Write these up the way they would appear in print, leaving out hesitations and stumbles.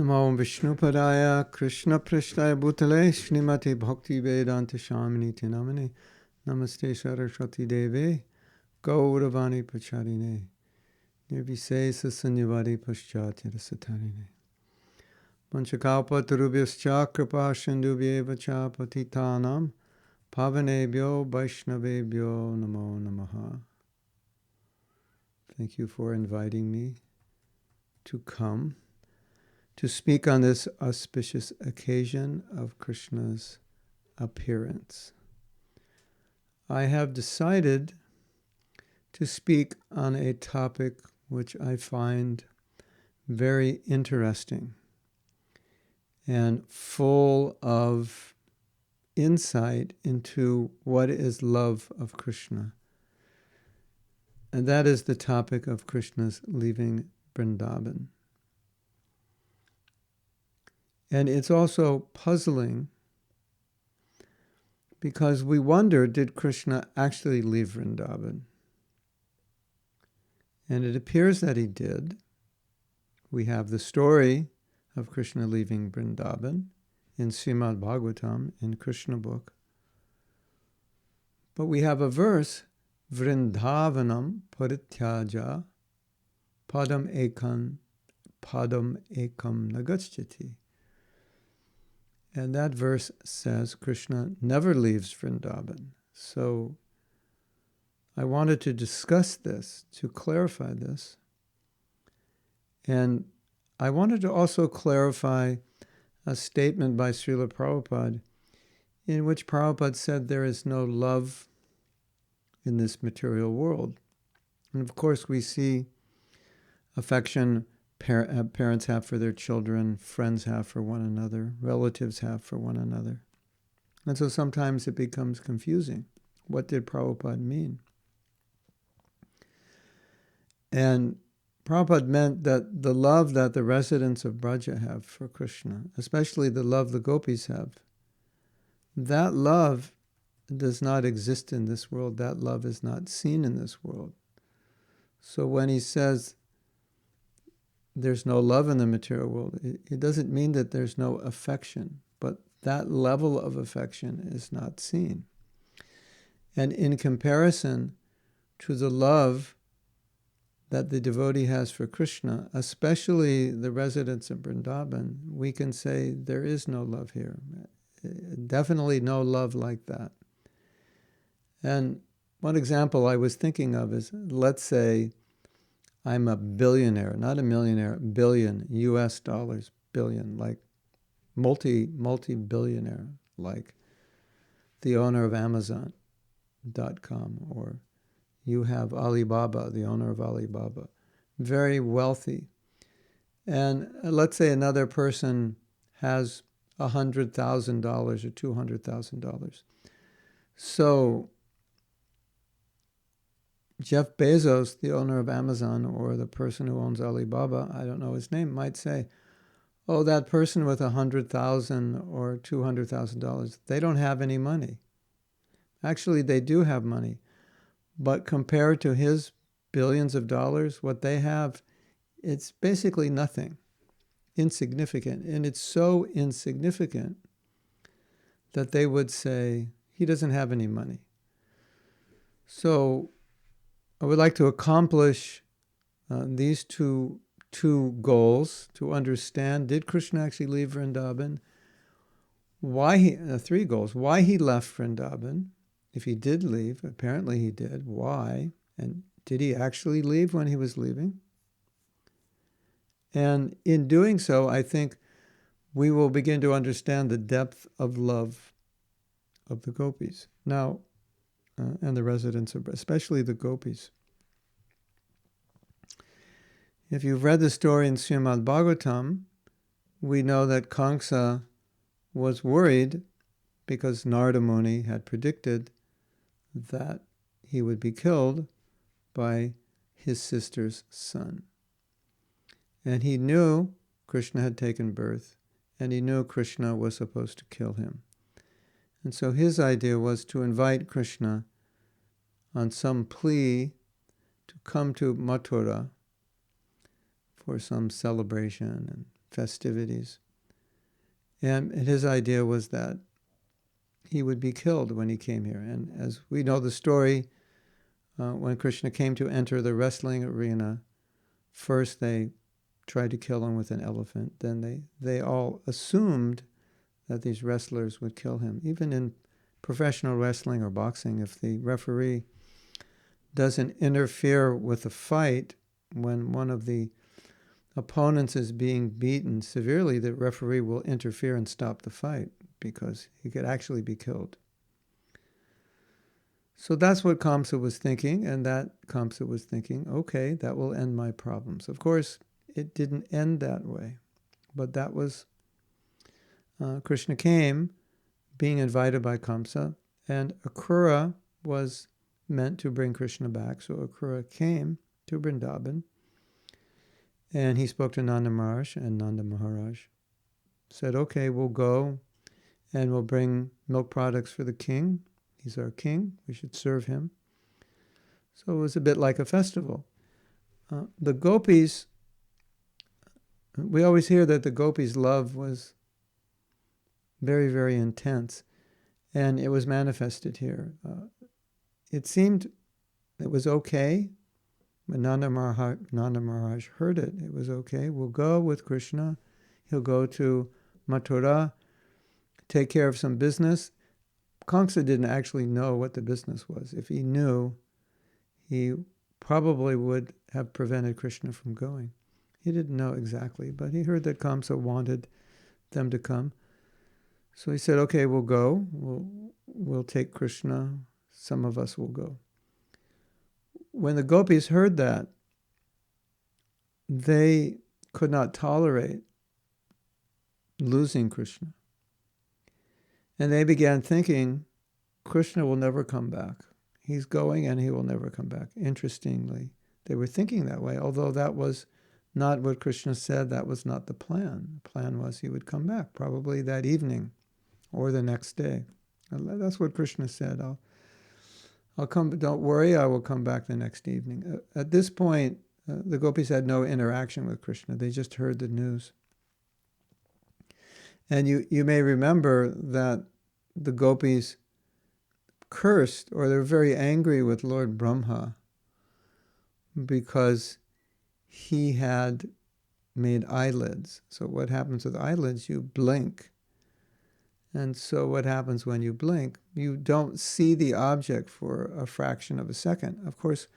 Namo Vishnupadaya Krishna Prishtaya Bhutale Srimati Bhakti Vedanta Shamini Namani Namaste Saraswati Deve Gauravani Pacharine Nirvisesa Sanyavadi Paschatya Satarine Panchakalpa Tarubhyascha Kripa Sindhuvyeva Cha Patitanam Pavanebhyo Vaishnavebhyo Namo Namaha. Thank you for inviting me to come to speak on this auspicious occasion of Krishna's appearance. I have decided to speak on a topic which I find very interesting and full of insight into what is love of Krishna. And that is the topic of Krishna's leaving Vrndaban. And it's also puzzling because we wonder, did Krishna actually leave Vrndaban? And it appears that he did. We have the story of Krishna leaving Vrndaban in Srimad Bhagavatam, in Krishna book. But we have a verse, Vrndavanam parityaja padam ekam nagacchati. And that verse says Krishna never leaves Vrndaban. So I wanted to discuss this, to clarify this. And I wanted to also clarify a statement by Srila Prabhupada in which Prabhupada said there is no love in this material world. And of course we see affection parents have for their children, friends have for one another, relatives have for one another. And so sometimes it becomes confusing. What did Prabhupada mean? And Prabhupada meant that the love that the residents of Braja have for Krishna, especially the love the gopis have, that love does not exist in this world. That love is not seen in this world. So when he says there's no love in the material world, it doesn't mean that there's no affection, but that level of affection is not seen. And in comparison to the love that the devotee has for Krishna, especially the residents of Vrndaban, we can say there is no love here. Definitely no love like that. And one example I was thinking of is, let's say I'm a billionaire, not a millionaire, billion, US dollars, billion, like multi-billionaire, like the owner of Amazon.com, or you have Alibaba, the owner of Alibaba, very wealthy. And let's say another person has $100,000 or $200,000. So Jeff Bezos, the owner of Amazon, or the person who owns Alibaba, I don't know his name, might say, oh, that person with $100,000 or $200,000, they don't have any money. Actually, they do have money. But compared to his billions of dollars, what they have, it's basically nothing, insignificant. And it's so insignificant that they would say, he doesn't have any money. So I would like to accomplish these two goals, to understand, did Krishna actually leave Vrndaban? Three goals. Why he left Vrndaban? If he did leave, apparently he did. Why? And did he actually leave when he was leaving? And in doing so, I think we will begin to understand the depth of love of the gopis. Now, and the residents of, especially the gopis. If you've read the story in Srimad Bhagavatam, we know that Kamsa was worried because Narada Muni had predicted that he would be killed by his sister's son. And he knew Krishna had taken birth, and he knew Krishna was supposed to kill him. And so his idea was to invite Krishna on some plea to come to Mathura for some celebration and festivities. And his idea was that he would be killed when he came here. And as we know the story, when Krishna came to enter the wrestling arena, first they tried to kill him with an elephant. Then they all assumed that these wrestlers would kill him. Even in professional wrestling or boxing, if the referee doesn't interfere with the fight when one of the opponents is being beaten severely, the referee will interfere and stop the fight because he could actually be killed. So that's what Kamsa was thinking, and that Kamsa was thinking, okay, that will end my problems. Of course, it didn't end that way, but that was, Krishna came being invited by Kamsa, and Akrura was meant to bring Krishna back. So Akrura came to Vrndaban, and he spoke to Nanda Maharaj, and Nanda Maharaj said, okay, we'll go and we'll bring milk products for the king. He's our king. We should serve him. So it was a bit like a festival. The gopis, we always hear that the gopis' love was very, very intense, and it was manifested here. It seemed it was okay. When Nanda Maharaj heard it, it was okay. We'll go with Krishna. He'll go to Mathura, take care of some business. Kamsa didn't actually know what the business was. If he knew, he probably would have prevented Krishna from going. He didn't know exactly, but he heard that Kamsa wanted them to come. So he said, okay, we'll go. We'll take Krishna. Some of us will go. When the gopis heard that, they could not tolerate losing Krishna. And they began thinking, Krishna will never come back. He's going and he will never come back. Interestingly, they were thinking that way, although that was not what Krishna said. That was not the plan. The plan was he would come back, probably that evening or the next day. And that's what Krishna said. I'll come, don't worry, I will come back the next evening. At this point, the gopis had no interaction with Krishna. They just heard the news. And you may remember that the gopis cursed, or they're very angry with Lord Brahma because he had made eyelids. So what happens with eyelids? You blink. And so what happens when you blink? You don't see the object for a fraction of a second. Of course,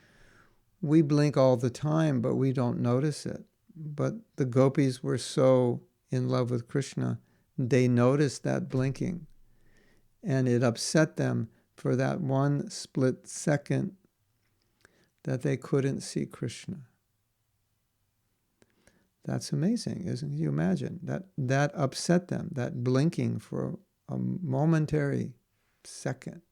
we blink all the time, but we don't notice it. But the gopis were so in love with Krishna, they noticed that blinking. And it upset them for that one split second that they couldn't see Krishna. That's amazing, isn't it? You imagine that upset them, that blinking for a momentary second.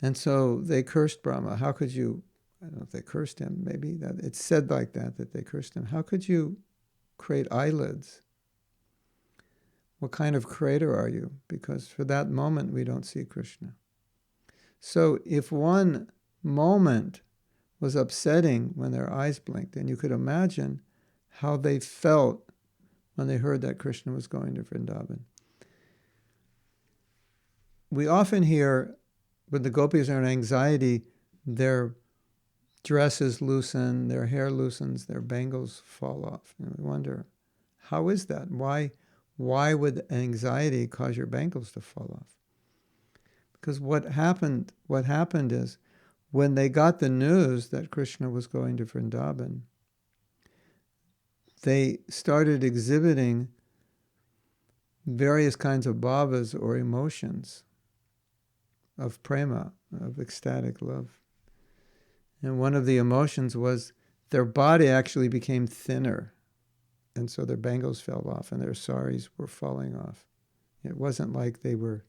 And so they cursed Brahma. How could you, I don't know if they cursed him, maybe that it's said like that they cursed him. How could you create eyelids? What kind of creator are you? Because for that moment we don't see Krishna. So if one moment was upsetting when their eyes blinked, and you could imagine how they felt when they heard that Krishna was going to Vrndaban. We often hear when the gopis are in anxiety, their dresses loosen, their hair loosens, their bangles fall off. And we wonder, how is that? Why would anxiety cause your bangles to fall off? Because what happened is, when they got the news that Krishna was going to Vrndaban, they started exhibiting various kinds of bhavas or emotions of prema, of ecstatic love. And one of the emotions was their body actually became thinner. And so their bangles fell off and their saris were falling off. It wasn't like they were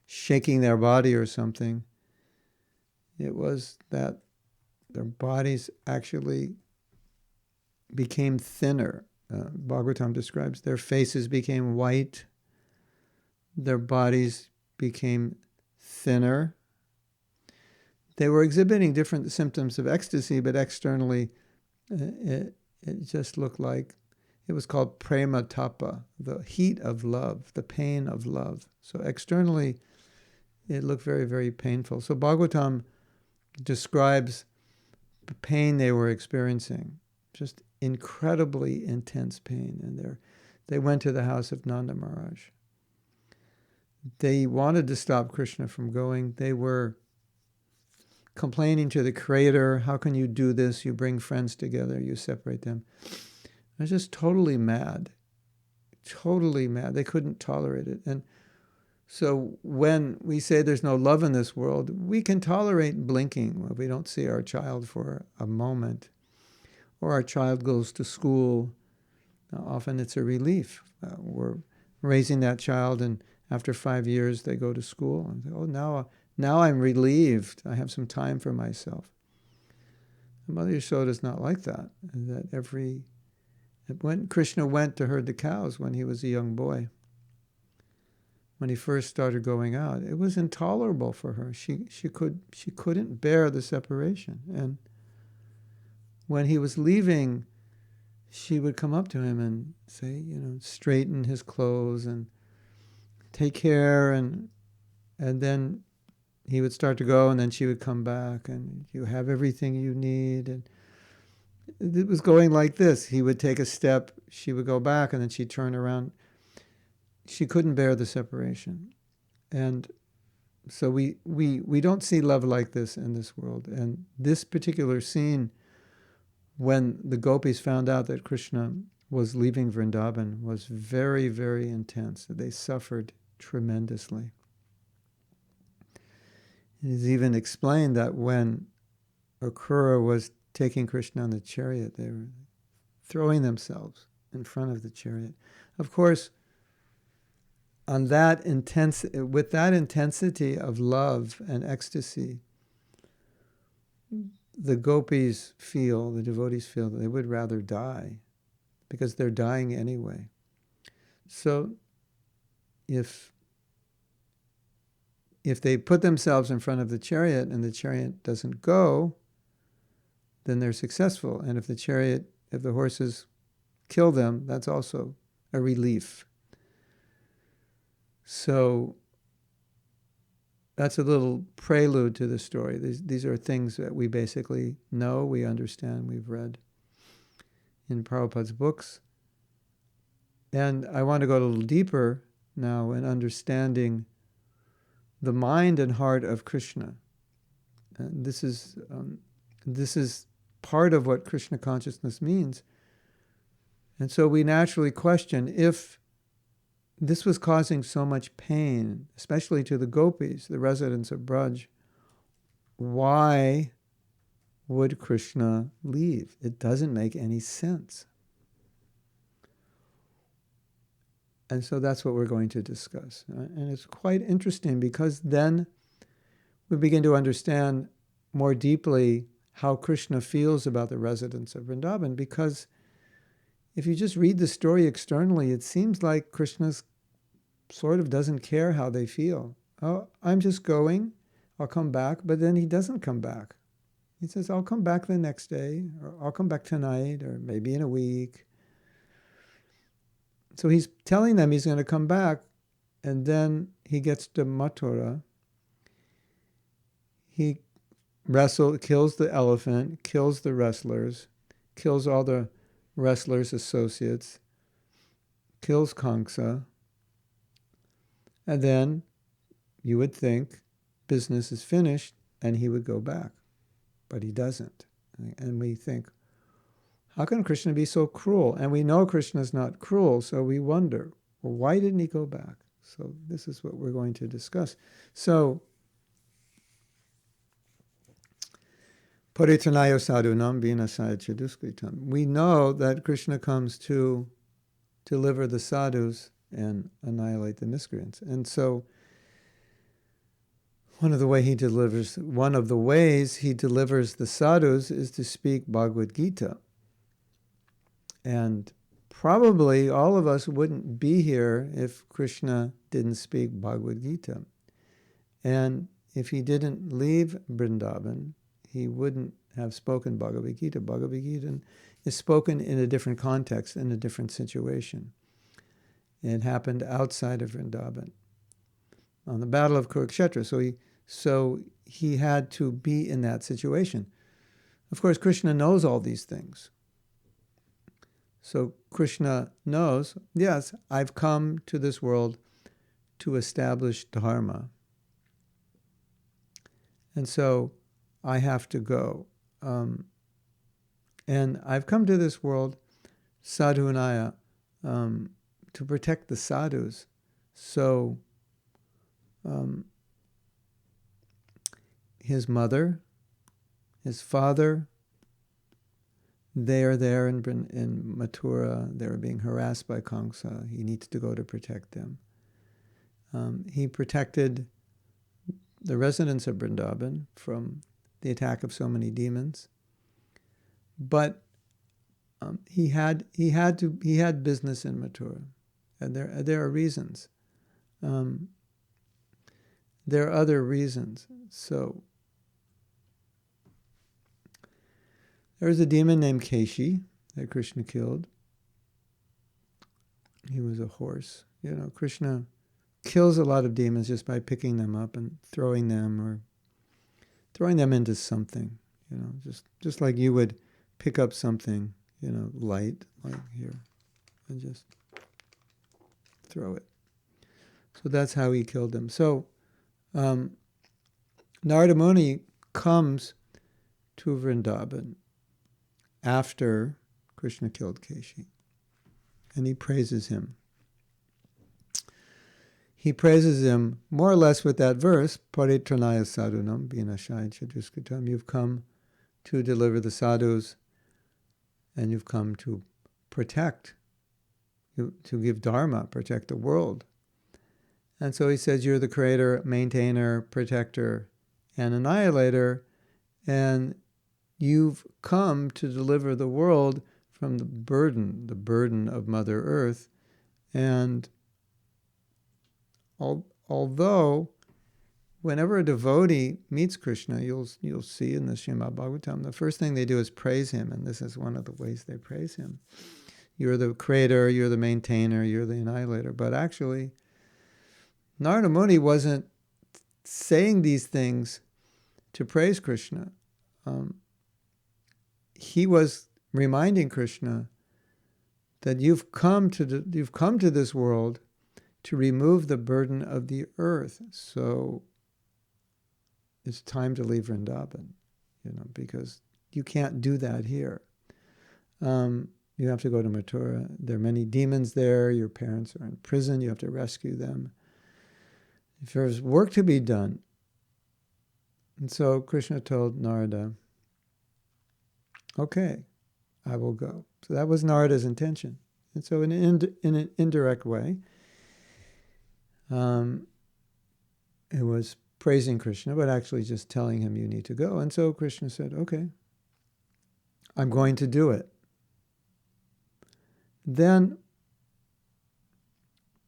shaking their body or something. It was that their bodies actually became thinner. Bhagavatam describes their faces became white, their bodies became thinner. They were exhibiting different symptoms of ecstasy, but externally it just looked like It was called prema tapa, the heat of love, the pain of love. So externally, it looked very, very painful. So Bhagavatam describes the pain they were experiencing, just incredibly intense pain. And they went to the house of Nanda Maharaj. They wanted to stop Krishna from going. They were complaining to the Creator, how can you do this? You bring friends together, you separate them. I was just totally mad. Totally mad. They couldn't tolerate it. And so when we say there's no love in this world, we can tolerate blinking if we don't see our child for a moment. Or our child goes to school. Now, often it's a relief. We're raising that child, and after 5 years they go to school. And say, oh, now I'm relieved. I have some time for myself. And Mother Yashoda is not like that. When Krishna went to herd the cows when he was a young boy, when he first started going out, it was intolerable for her. She couldn't bear the separation. And when he was leaving, she would come up to him and say, straighten his clothes and take care, and then he would start to go, and then she would come back, and you have everything you need. And it was going like this. He would take a step, she would go back, and then she'd turn around. She couldn't bear the separation. And so we don't see love like this in this world. And this particular scene, when the gopis found out that Krishna was leaving Vrndaban, was very, very intense. They suffered tremendously. It is even explained that when Akrura was taking Krishna on the chariot, they were throwing themselves in front of the chariot. Of course, with that intensity of love and ecstasy, the gopis the devotees feel that they would rather die, because they're dying anyway. So if they put themselves in front of the chariot and the chariot doesn't go, then they're successful. And if the horses kill them, that's also a relief. So that's a little prelude to the story. These are things that we basically know, we understand, we've read in Prabhupada's books. And I want to go a little deeper now in understanding the mind and heart of Krishna. And this is part of what Krishna consciousness means. And so we naturally question, if this was causing so much pain, especially to the gopis, the residents of Braj, why would Krishna leave? It doesn't make any sense. And so that's what we're going to discuss. And it's quite interesting, because then we begin to understand more deeply how Krishna feels about the residents of Vrndaban. Because if you just read the story externally, it seems like Krishna sort of doesn't care how they feel. Oh, I'm just going, I'll come back. But then he doesn't come back. He says, I'll come back the next day, or I'll come back tonight, or maybe in a week. So he's telling them he's going to come back, and then he gets to Mathura. He kills the elephant, kills the wrestlers, kills all the wrestlers' associates, kills Kamsa, and then you would think business is finished and he would go back. But he doesn't. And we think, how can Krishna be so cruel? And we know Krishna is not cruel, so we wonder, well, why didn't he go back? So this is what we're going to discuss. So, Paritanayo sadhunam vinasaya chaduskritam. We know that Krishna comes to deliver the sadhus and annihilate the miscreants. And so one of the ways he delivers the sadhus is to speak Bhagavad Gita. And probably all of us wouldn't be here if Krishna didn't speak Bhagavad Gita. And if he didn't leave Vrndaban, he wouldn't have spoken Bhagavad Gita. Bhagavad Gita is spoken in a different context, in a different situation. It happened outside of Vrndaban, on the Battle of Kurukshetra. So he had to be in that situation. Of course, Krishna knows all these things. So Krishna knows, yes, I've come to this world to establish dharma. And so I have to go. And I've come to this world, sadhunaya, to protect the sadhus. So his mother, his father, they are there in Mathura. They're being harassed by Kamsa. He needs to go to protect them. He protected the residents of Vrndaban from the attack of so many demons. But he had business in Mathura, and there are reasons. There are other reasons. So there was a demon named Keshi that Krishna killed. He was a horse. Krishna kills a lot of demons just by picking them up and throwing them into something. Just like you would pick up something, light, like here, and just throw it. So that's how he killed them. So Narada Muni comes to Vrndaban after Krishna killed Keshi, and he praises him. He praises him more or less with that verse, Paritranaya sadhunam vinashaya chaduskritam. You've come to deliver the sadhus, and you've come to protect, to give dharma, protect the world. And so he says, you're the creator, maintainer, protector, and annihilator, and you've come to deliver the world from the burden of Mother Earth. And although whenever a devotee meets Krishna, you'll see in the Srimad Bhagavatam, the first thing they do is praise him, and this is one of the ways they praise him. You're the creator, you're the maintainer, you're the annihilator. But actually, Narada Muni wasn't saying these things to praise Krishna. He was reminding Krishna that you've come to this world to remove the burden of the earth. So it's time to leave Vrndaban, because you can't do that here. You have to go to Mathura. There are many demons there. Your parents are in prison. You have to rescue them. If there's work to be done. And so Krishna told Narada, okay, I will go. So that was Narada's intention. And so in an indirect way, it was praising Krishna, but actually just telling him you need to go. And so Krishna said, okay, I'm going to do it. Then,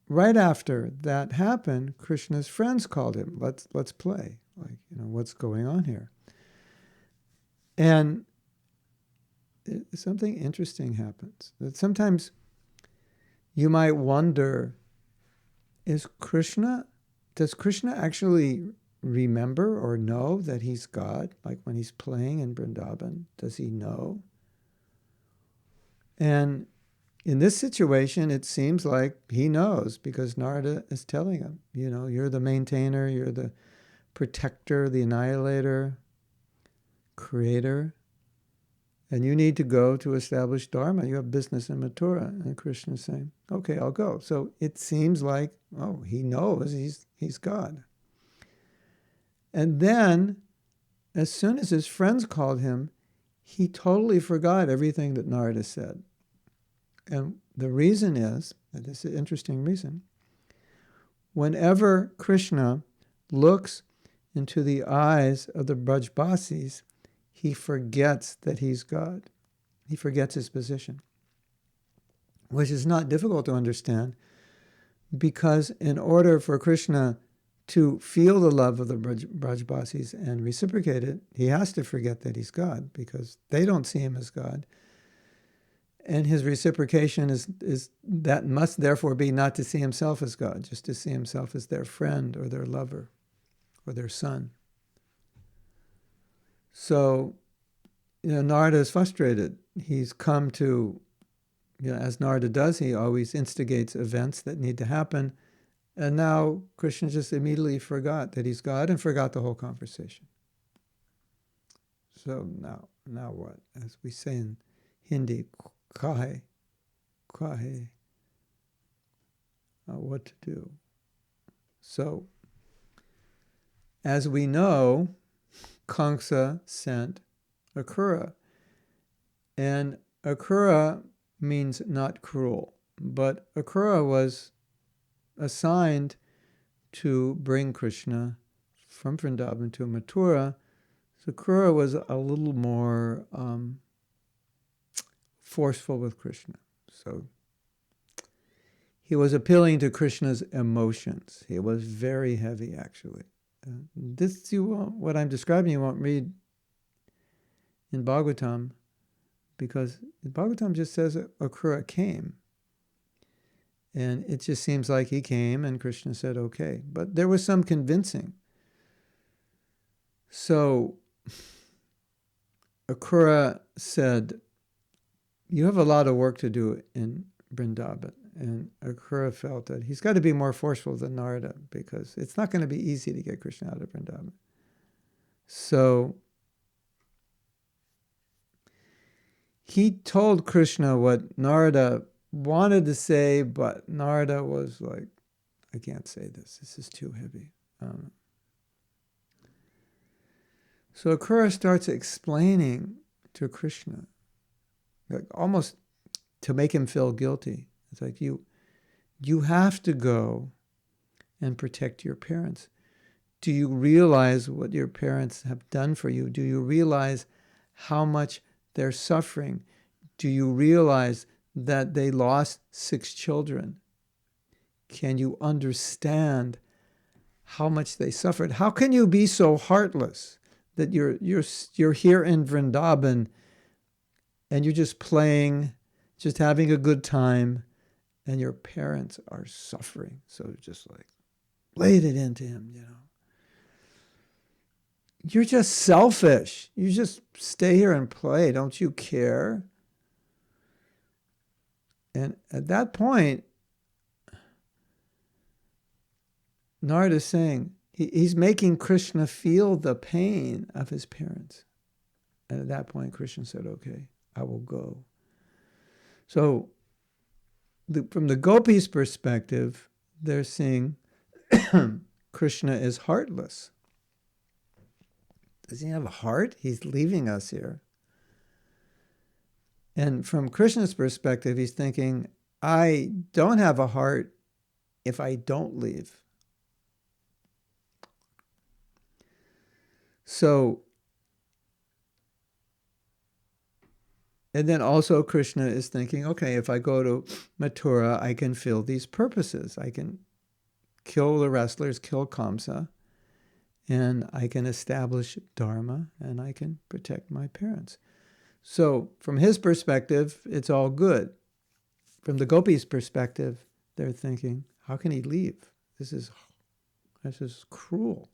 right after that happened, Krishna's friends called him. Let's play. What's going on here? And something interesting happens. That sometimes you might wonder, does Krishna actually remember or know that he's God? Like when he's playing in Vrndaban, does he know? And in this situation, it seems like he knows, because Narada is telling him, you're the maintainer, you're the protector, the annihilator, creator, and you need to go to establish dharma. You have business in Mathura. And Krishna is saying, okay, I'll go. So it seems like, he knows he's God. And then, as soon as his friends called him, he totally forgot everything that Narada said. And the reason is, and this is an interesting reason, whenever Krishna looks into the eyes of the Brajbasis, he forgets that he's God. He forgets his position, which is not difficult to understand, because in order for Krishna to feel the love of the Brajbasis and reciprocate it, he has to forget that he's God, because they don't see him as God. And his reciprocation is that must therefore be not to see himself as God, just to see himself as their friend or their lover or their son. So, Narada is frustrated. He's come to, as Narada does, he always instigates events that need to happen. And now Krishna just immediately forgot that he's God and forgot the whole conversation. So now what? As we say in Hindi, kahe, what to do? So, as we know, Kamsa sent Akrura. And Akrura means not cruel. But Akrura was assigned to bring Krishna from Vrndaban to Mathura. So Akrura was a little more forceful with Krishna. So he was appealing to Krishna's emotions. He was very heavy, actually. What I'm describing you won't read in Bhagavatam, because Bhagavatam just says Akrura came. And it just seems like he came and Krishna said, okay. But there was some convincing. So Akrura said, you have a lot of work to do in Vrndaban. And Akrura felt that he's got to be more forceful than Narada, because it's not going to be easy to get Krishna out of Vrndaban. So he told Krishna what Narada wanted to say, but Narada was like, I can't say this. This is too heavy. So Akrura starts explaining to Krishna, like almost to make him feel guilty. It's like, you have to go and protect your parents. Do you realize what your parents have done for you? Do you realize how much they're suffering? Do you realize that they lost 6 children? Can you understand how much they suffered? How can you be so heartless that you're here in Vrndaban and you're just playing, just having a good time, and your parents are suffering? So just like laid it into him, You're just selfish. You just stay here and play. Don't you care? And at that point, Narada is saying, he's making Krishna feel the pain of his parents. And at that point, Krishna said, okay, I will go. So from the gopis' perspective, they're seeing Krishna is heartless. Does he have a heart? He's leaving us here. And from Krishna's perspective, he's thinking, I don't have a heart if I don't leave. So, and then also Krishna is thinking, okay, if I go to Mathura, I can fill these purposes. I can kill the wrestlers, kill Kamsa, and I can establish Dharma, and I can protect my parents. So from his perspective, it's all good. From the gopis' perspective, they're thinking, how can he leave? This is cruel.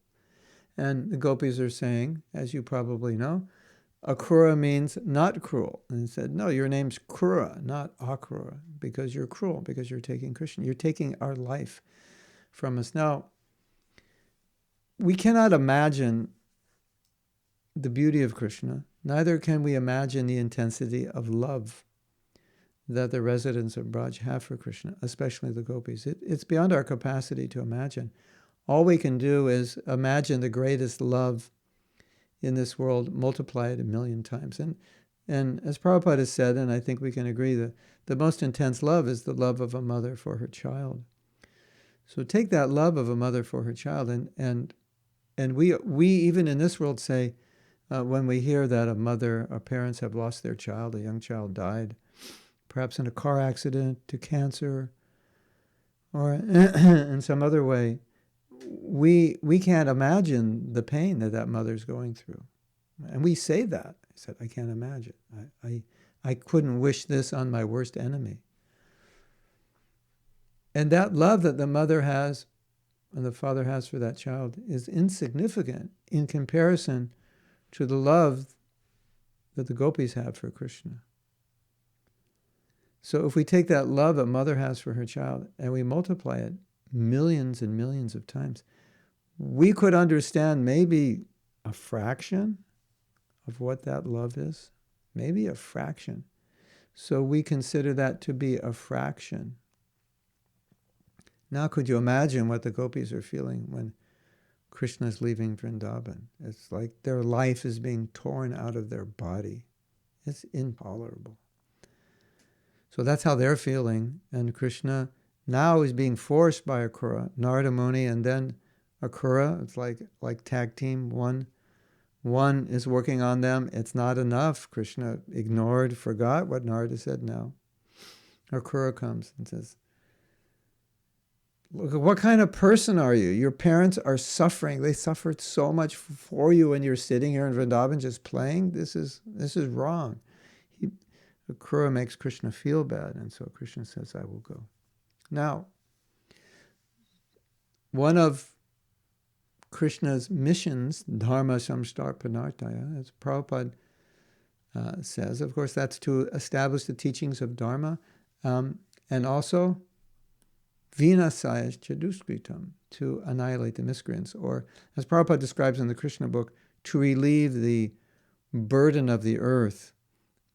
And the gopis are saying, as you probably know, Akrura means not cruel. And he said, no, your name's Krura, not Akrura, because you're cruel, because you're taking Krishna. You're taking our life from us. Now, we cannot imagine the beauty of Krishna. Neither can we imagine the intensity of love that the residents of Braj have for Krishna, especially the gopis. It's beyond our capacity to imagine. All we can do is imagine the greatest love in this world, multiply it 1,000,000 times. And as Prabhupada has said, and I think we can agree, that the most intense love is the love of a mother for her child. So take that love of a mother for her child, and we even in this world say, when we hear that our parents have lost their child, a young child died, perhaps in a car accident, to cancer, or in some other way, we can't imagine the pain that mother's going through. And we say that. I said, I can't imagine. I couldn't wish this on my worst enemy. And that love that the mother has and the father has for that child is insignificant in comparison to the love that the gopis have for Krishna. So if we take that love that mother has for her child and we multiply it millions and millions of times, we could understand maybe a fraction of what that love is. Maybe a fraction. So we consider that to be a fraction. Now could you imagine what the gopis are feeling when Krishna is leaving Vrndaban? It's like their life is being torn out of their body. It's intolerable. So that's how they're feeling. And Krishna now is being forced by Akrura, Narada Muni, and then Akrura. It's like tag team. One is working on them. It's not enough. Krishna ignored, forgot what Narada said now. Akrura comes and says, look, what kind of person are you? Your parents are suffering. They suffered so much for you, and you're sitting here in Vrndaban just playing. This is wrong. Akrura makes Krishna feel bad, and so Krishna says, I will go. Now, one of Krishna's missions, Dharma Samstarpanartaya, as Prabhupada says, of course, that's to establish the teachings of Dharma, and also Vinasaya Chaduskritam, to annihilate the miscreants, or as Prabhupada describes in the Krishna book, to relieve the burden of the earth,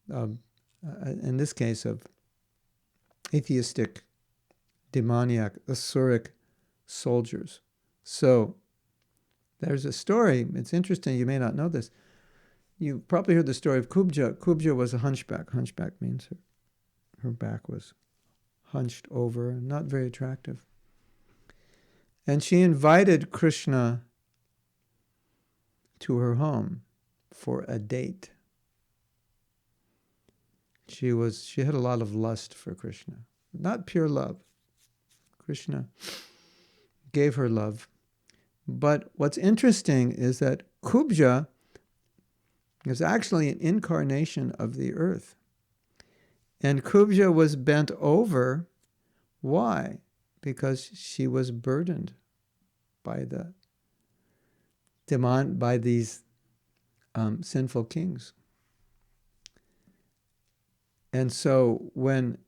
in this case of atheistic, demoniac, asuric soldiers. So there's a story, it's interesting, you may not know this. You probably heard the story of Kubja. Kubja was a hunchback. Hunchback means her back was hunched over, not very attractive. And she invited Krishna to her home for a date. She had a lot of lust for Krishna, not pure love. Krishna gave her love. But what's interesting is that Kubja is actually an incarnation of the earth. And Kubja was bent over. Why? Because she was burdened by these sinful kings. And so when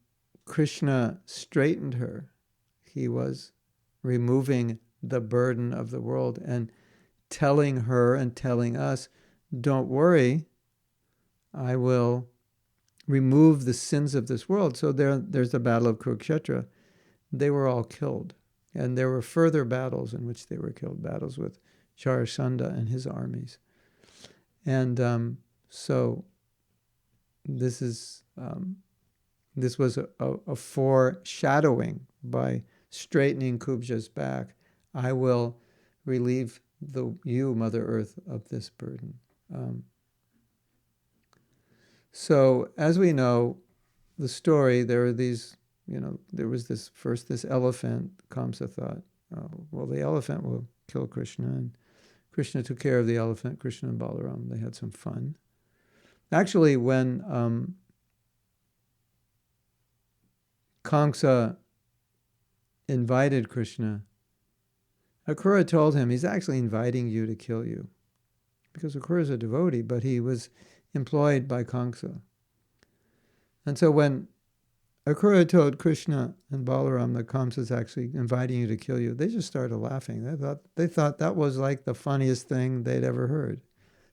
Krishna straightened her, he was removing the burden of the world and telling her and telling us, don't worry, I will remove the sins of this world. So there's the battle of Kurukshetra. They were all killed. And there were further battles in which they were killed, battles with Jarasandha and his armies. And so this was a foreshadowing. By straightening Kubja's back, I will relieve you, Mother Earth, of this burden. So as we know, the story, there was this elephant. Kamsa thought, oh, well, the elephant will kill Krishna. And Krishna took care of the elephant. Krishna and Balaram, they had some fun. Actually, when Kamsa invited Krishna, Akrura told him, he's actually inviting you to kill you. Because Akrura is a devotee, but he was employed by Kamsa. And so when Akrura told Krishna and Balaram that Kamsa is actually inviting you to kill you, they just started laughing. They thought that was like the funniest thing they'd ever heard.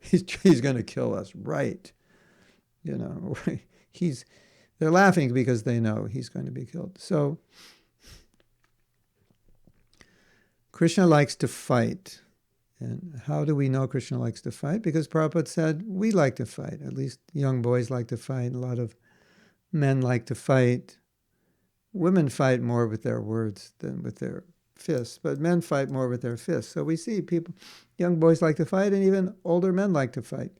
He's going to kill us, right? They're laughing because they know he's going to be killed. So Krishna likes to fight. And how do we know Krishna likes to fight? Because Prabhupada said, we like to fight. At least young boys like to fight. A lot of men like to fight. Women fight more with their words than with their fists, but men fight more with their fists. So we see young boys like to fight, and even older men like to fight.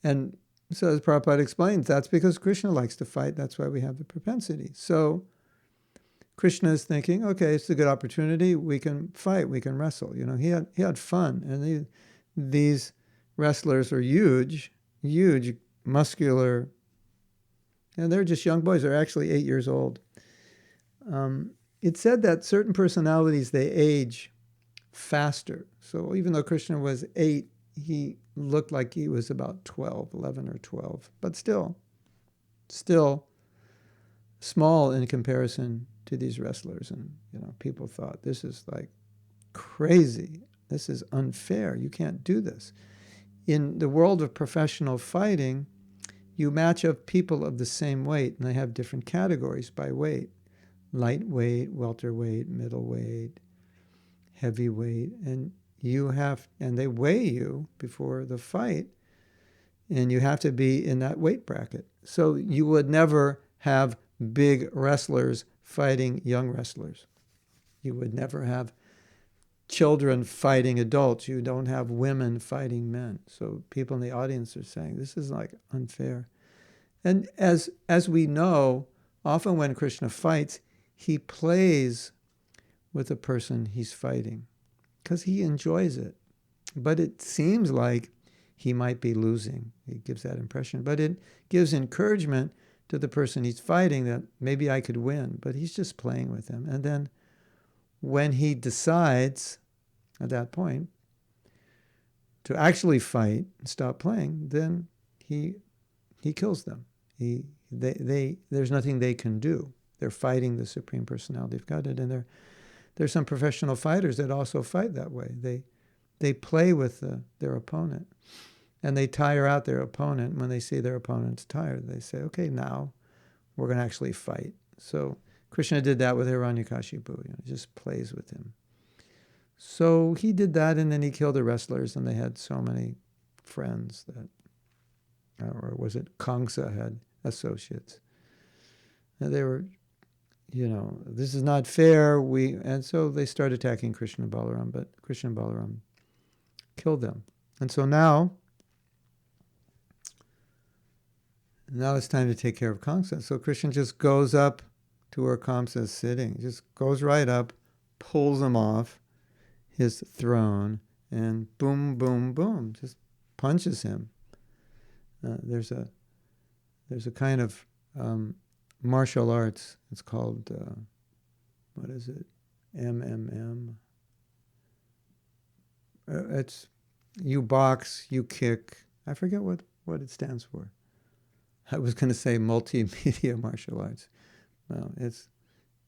And so as Prabhupada explains, that's because Krishna likes to fight. That's why we have the propensity. So Krishna is thinking, okay, it's a good opportunity. We can fight. We can wrestle. He had fun. And these wrestlers are huge. huge, muscular, and they're just young boys. They're actually 8 years old. It's said that certain personalities, they age faster. So even though Krishna was 8, he looked like he was about 12, 11 or 12, but still small in comparison to these wrestlers. And, people thought, this is like crazy. This is unfair. You can't do this. In the world of professional fighting, you match up people of the same weight, and they have different categories by weight. Lightweight, welterweight, middleweight, heavyweight, and they weigh you before the fight, and you have to be in that weight bracket. So you would never have big wrestlers fighting young wrestlers. You would never have children fighting adults. You don't have women fighting men. So people in the audience are saying, this is like unfair. And as we know, often when Krishna fights, he plays with the person he's fighting because he enjoys it. But it seems like he might be losing. He gives that impression. But it gives encouragement to the person he's fighting that maybe I could win, but he's just playing with him. And then when he decides at that point to actually fight and stop playing, then he kills them. There's nothing they can do. They're fighting the Supreme Personality of Godhead, and there's some professional fighters that also fight that way. They play with their opponent, and they tire out their opponent. When they see their opponent's tired, they say, okay, now we're going to actually fight. So Krishna did that with Hiranyakashipu. He just plays with him. So he did that, and then he killed the wrestlers, and they had so many friends that, or was it Kamsa had associates. And they were, this is not fair. And so they started attacking Krishna and Balaram, but Krishna and Balaram killed them. And so now it's time to take care of Kamsa. So Krishna just goes up to where Kamsa is sitting, just goes right up, pulls him off his throne, and boom, boom, boom, just punches him. There's a kind of martial arts. It's called, what is it? MMM. It's you box, you kick. I forget what it stands for. I was going to say multimedia martial arts. Well,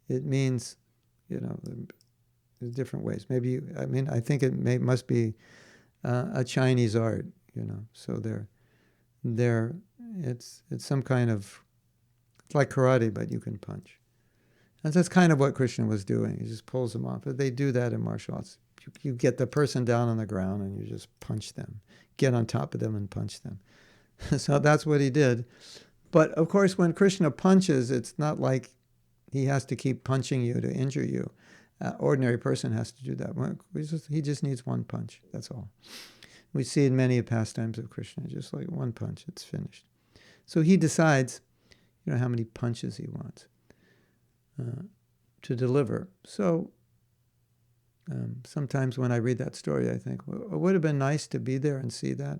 it means, there's different ways. Maybe I think it must be a Chinese art. So it's some kind of, it's like karate, but you can punch. And that's kind of what Krishna was doing. He just pulls them off. But they do that in martial arts. You get the person down on the ground and you just punch them. Get on top of them and punch them. So that's what he did. But of course, when Krishna punches, it's not like he has to keep punching you to injure you. Ordinary person has to do that. He just needs one punch. That's all. We see in many pastimes of Krishna, just like one punch, it's finished. So he decides, how many punches he wants to deliver. So sometimes when I read that story, I think, well, it would have been nice to be there and see that.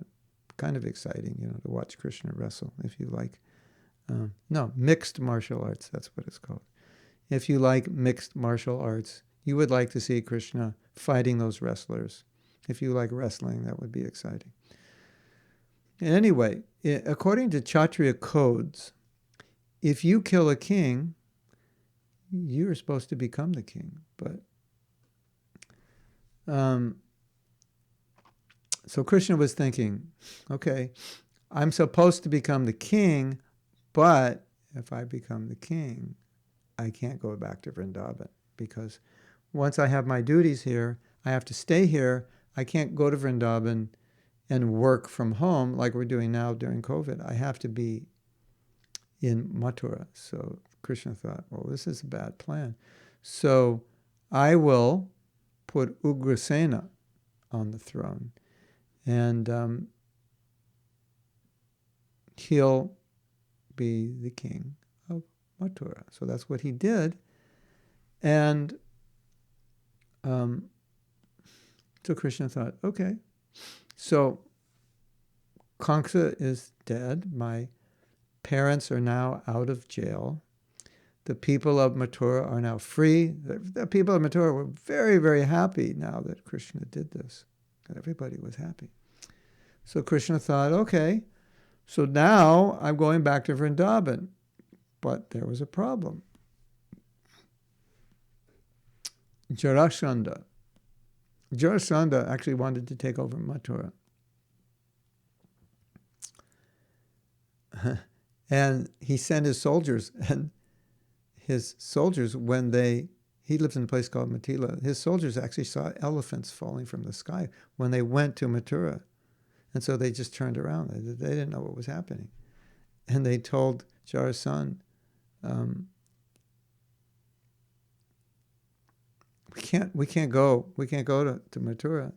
Kind of exciting, to watch Krishna wrestle, if you like. Mixed martial arts, that's what it's called. If you like mixed martial arts, you would like to see Krishna fighting those wrestlers. If you like wrestling, that would be exciting. Anyway, according to Kshatriya codes, if you kill a king, you're supposed to become the king. But so Krishna was thinking, okay, I'm supposed to become the king, but if I become the king, I can't go back to Vrndaban, because once I have my duties here, I have to stay here. I can't go to Vrndaban and work from home like we're doing now during COVID. I have to be in Mathura. So Krishna thought, well, this is a bad plan. So I will put Ugrasena on the throne, and he'll be the king of Mathura. So that's what he did. And so Krishna thought, okay. So Kamsa is dead. My parents are now out of jail. The people of Mathura are now free. The people of Mathura were very, very happy now that Krishna did this. Everybody was happy. So Krishna thought, okay, so now I'm going back to Vrndaban. But there was a problem. Jarasandha actually wanted to take over Mathura. And he sent his soldiers, and his soldiers, he lives in a place called Mathura, his soldiers actually saw elephants falling from the sky when they went to Mathura. And so they just turned around. They didn't know what was happening. And they told Jarasandha, we can't go to Mathura.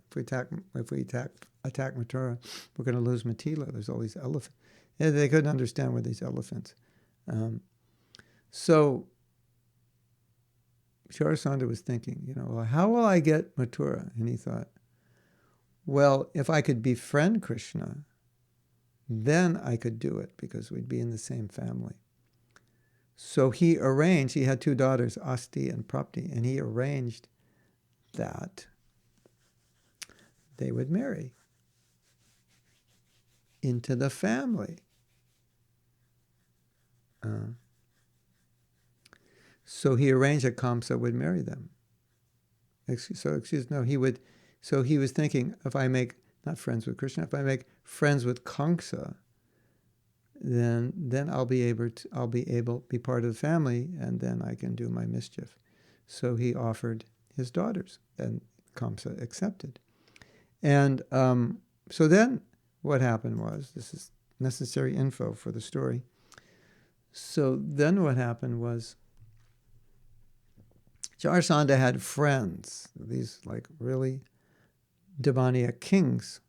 If we attack Mathura, we're going to lose Mathura. There's all these elephants. And they couldn't understand where these elephants. So Jarasandha was thinking, well, how will I get Mathura? And he thought, well, if I could befriend Krishna, then I could do it because we'd be in the same family. So he had two daughters, Asti and Prapti, and he arranged that they would marry into the family. So he arranged that Kamsa would marry them. So he was thinking, if I make, not friends with Krishna, if I make friends with Kamsa, then I'll be able to be part of the family, and then I can do my mischief. So he offered his daughters, and Kamsa accepted. And so then what happened was, this is necessary info for the story. So then what happened was, Jarasandha had friends, these really demoniac kings.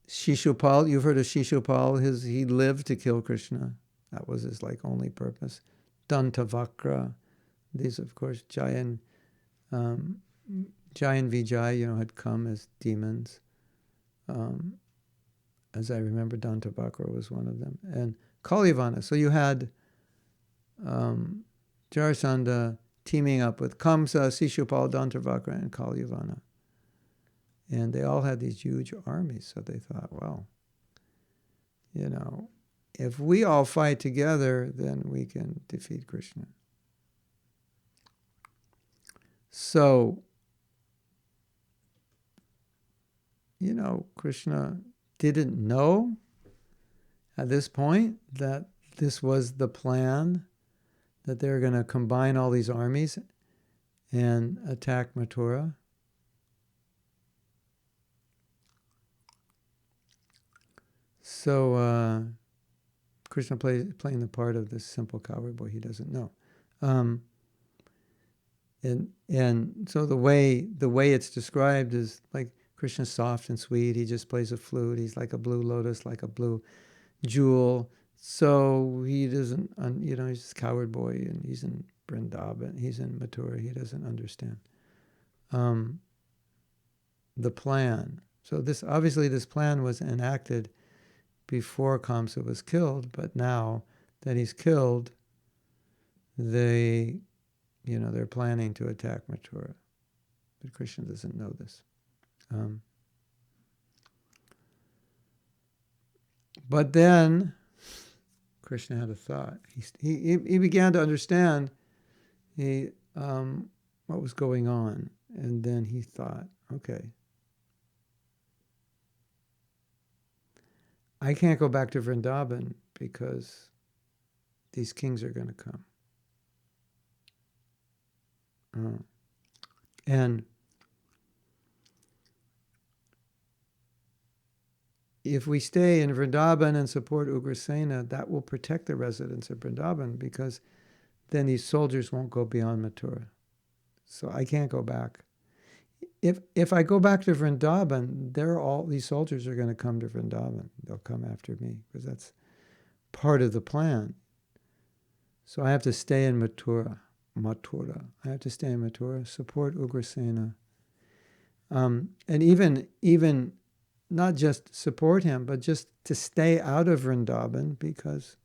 Shishupal, you've heard of Shishupal, he lived to kill Krishna. That was his only purpose. Dantavakra, these of course, Jai and Vijay, had come as demons. As I remember, Dantavakra was one of them. And Kalyavana, so you had Jarasandha teaming up with Kamsa, Shishupal, Dantavakra, and Kalyavana. And they all had these huge armies, so they thought, well, if we all fight together, then we can defeat Krishna. So, Krishna didn't know at this point that this was the plan, that they're going to combine all these armies and attack Mathura. So Krishna playing the part of this simple coward boy he doesn't know, and so the way it's described is like Krishna's soft and sweet. He just plays a flute. He's like a blue lotus, like a blue jewel. So he doesn't, he's just a coward boy, and he's in Vrndaban. He's in Mathura. He doesn't understand the plan. So this plan was enacted before Kamsa was killed, but now that he's killed, they're planning to attack Mathura. But Krishna doesn't know this. But then Krishna had a thought. He began to understand what was going on, and then he thought, okay, I can't go back to Vrndaban because these kings are going to come. And if we stay in Vrndaban and support Ugrasena, that will protect the residents of Vrndaban, because then these soldiers won't go beyond Mathura. So I can't go back. If I go back to Vrndaban, these soldiers are going to come to Vrndaban. They'll come after me, because that's part of the plan. So I have to stay in Mathura. I have to stay in Mathura, support Ugrasena. And even not just support him, but just to stay out of Vrndaban, because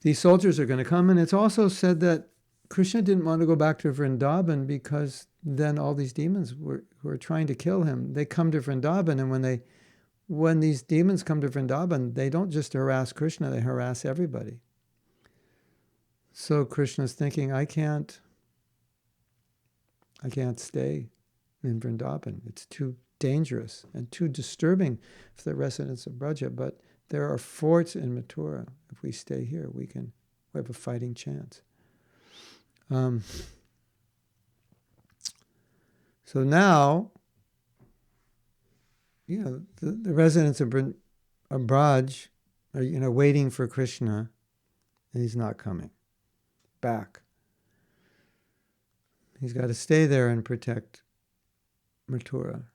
these soldiers are going to come. And it's also said that Krishna didn't want to go back to Vrndaban because then all these demons who were trying to kill him, they come to Vrndaban, and when these demons come to Vrndaban, they don't just harass Krishna, they harass everybody. So Krishna's thinking, I can't stay in Vrndaban. It's too dangerous and too disturbing for the residents of Braja. But there are forts in Mathura. If we stay here, we have a fighting chance. So now, the residents of Braj are, waiting for Krishna, and he's not coming back. He's got to stay there and protect Mathura,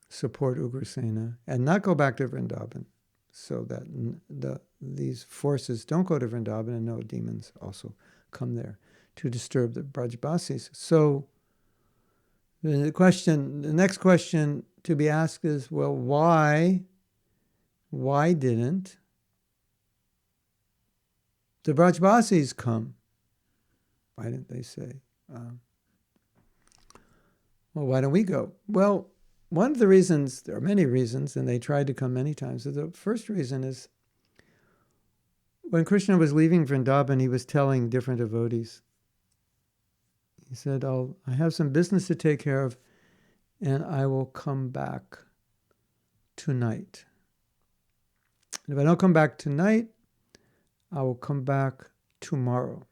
support Ugrasena, and not go back to Vrndaban, so that these forces don't go to Vrndaban, and no demons also come there to disturb the Brajbasis. So the next question to be asked is, well, why didn't the Brajbasis come? Why didn't they say, well, why don't we go? Well, one of the reasons, there are many reasons, and they tried to come many times. So the first reason is, when Krishna was leaving Vrindavan, he was telling different devotees, he said, I have some business to take care of, and I will come back tonight. And if I don't come back tonight, I will come back tomorrow.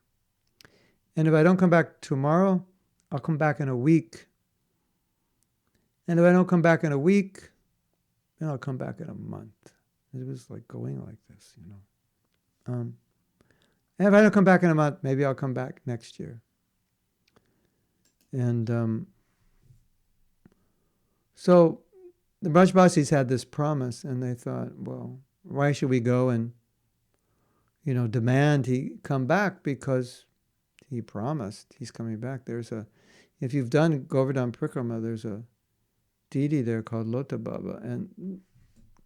And if I don't come back tomorrow, I'll come back in a week. And if I don't come back in a week, then I'll come back in a month. It was like going like this, And if I don't come back in a month, maybe I'll come back next year. And so the Brajbasis had this promise, and they thought, well, why should we go and, demand he come back, because he promised he's coming back. If you've done Govardhan Prikrama, there's a deity there called Lota Baba, and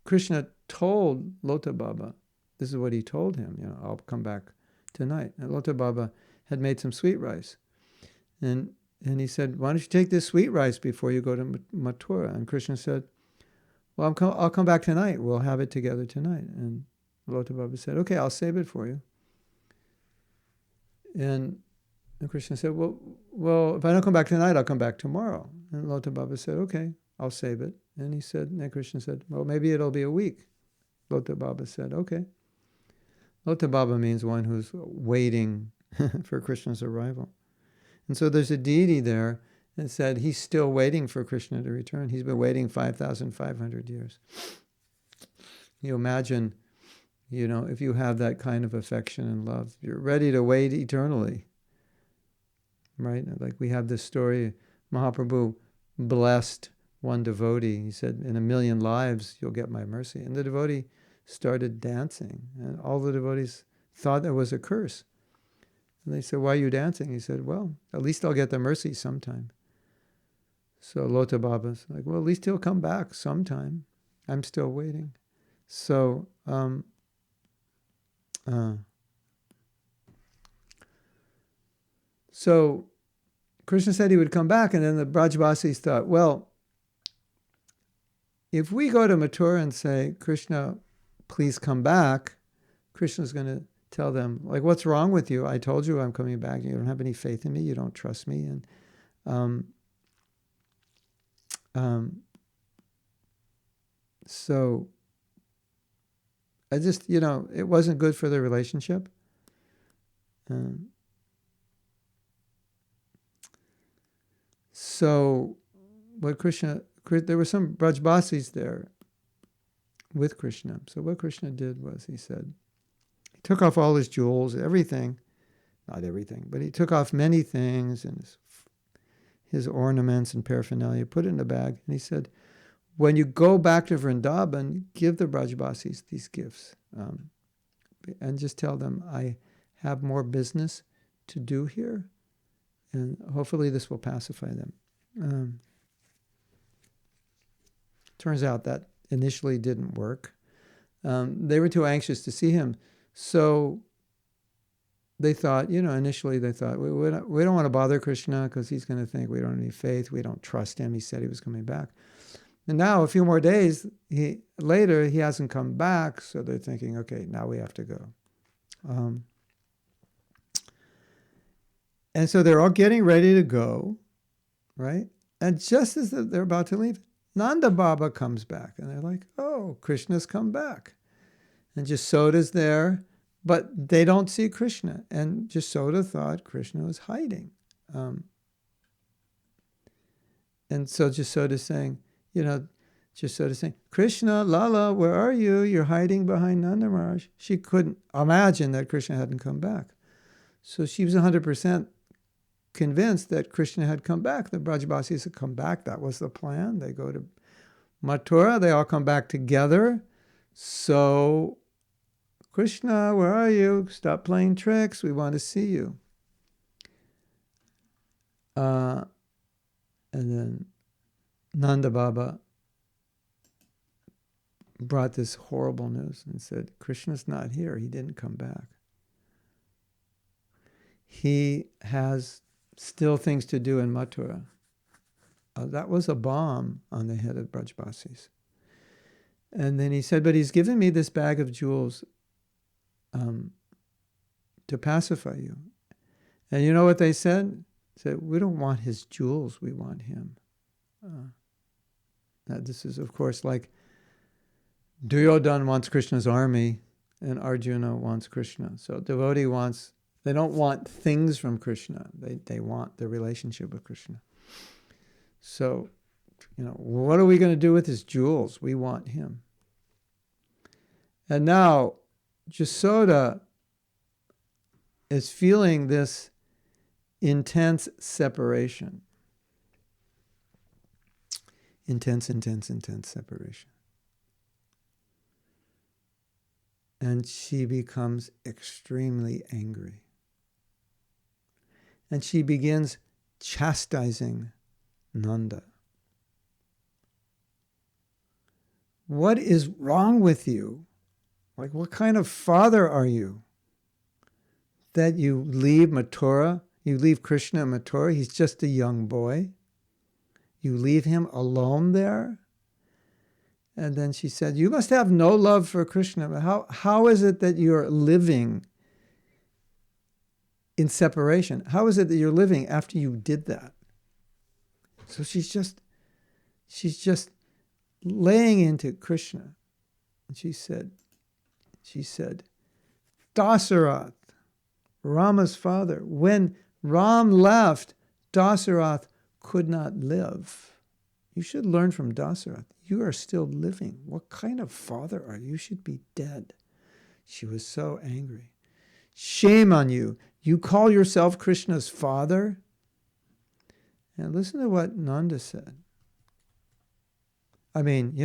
Krishna told Lota Baba, this is what he told him, I'll come back tonight. And Lota Baba had made some sweet rice, and he said, why don't you take this sweet rice before you go to Mathura? And Krishna said, well, I'll come back tonight. We'll have it together tonight. And Lota Baba said, okay, I'll save it for you. And Krishna said, well, if I don't come back tonight, I'll come back tomorrow. And Lota Baba said, okay, I'll save it. And Krishna said, well, maybe it'll be a week. Lota Baba said, okay. Lota Baba means one who's waiting for Krishna's arrival. And so there's a deity there that said he's still waiting for Krishna to return. He's been waiting 5,500 years. You imagine, if you have that kind of affection and love, you're ready to wait eternally. Right? Like we have this story, Mahaprabhu blessed one devotee. He said, in 1,000,000 lives, you'll get my mercy. And the devotee started dancing. And all the devotees thought it was a curse. And they said, why are you dancing? He said, well, at least I'll get the mercy sometime. So Lota Baba's like, well, at least he'll come back sometime. I'm still waiting. So, so Krishna said he would come back, and then the Brajbasis thought, well, if we go to Mathura and say, Krishna, please come back, Krishna's going to tell them, like, what's wrong with you? I told you I'm coming back. You don't have any faith in me. You don't trust me. And so I just, it wasn't good for the relationship. So what there were some Brajbasis there with Krishna. So what Krishna did was he said, he took off all his jewels, everything, not everything, but he took off many things and his ornaments and paraphernalia, put it in a bag, and he said, when you go back to Vrndaban, give the Brajbasis these gifts. And just tell them, I have more business to do here, and hopefully this will pacify them. Turns out that initially didn't work. They were too anxious to see him. So they thought, initially they thought, we don't want to bother Krishna because he's going to think we don't have any faith. We don't trust him. He said he was coming back. And now, a few more days later, he hasn't come back. So they're thinking, okay, now we have to go. And so they're all getting ready to go, right? And just as they're about to leave, Nanda Baba comes back. And they're like, oh, Krishna's come back. And Jasoda's there, but they don't see Krishna. And Jasoda thought Krishna was hiding. And so Jasoda's saying, Krishna, Lala, where are you? You're hiding behind Nanda Maharaj. She couldn't imagine that Krishna hadn't come back. So she was 100% convinced that Krishna had come back. The Brajavasis had come back. That was the plan. They go to Mathura. They all come back together. So, Krishna, where are you? Stop playing tricks. We want to see you. And then Nanda Baba brought this horrible news and said, Krishna's not here. He didn't come back. He has still things to do in Mathura. That was a bomb on the head of Brajavasis. And then he said, but he's given me this bag of jewels to pacify you. And you know what they said? They said, we don't want his jewels, we want him. Now this is, of course, like Duryodhana wants Krishna's army and Arjuna wants Krishna. So devotee wants, they don't want things from Krishna. They want the relationship with Krishna. So, what are we going to do with his jewels? We want him. And now, Jasoda is feeling this intense separation. Intense separation. And she becomes extremely angry. And she begins chastising Nanda. What is wrong with you? Like, what kind of father are you? That you leave Mathura, you leave Krishna in Mathura, he's just a young boy. You leave him alone there? And then she said, you must have no love for Krishna. How is it that you're living in separation? How is it that you're living after you did that? So she's just laying into Krishna. And she said, Dasarath, Rama's father, when Ram left, Dasarath could not live. You should learn from Dasarath. You are still living. What kind of father are you? You should be dead. She was so angry. Shame on you. You call yourself Krishna's father? And listen to what Nanda said. I mean,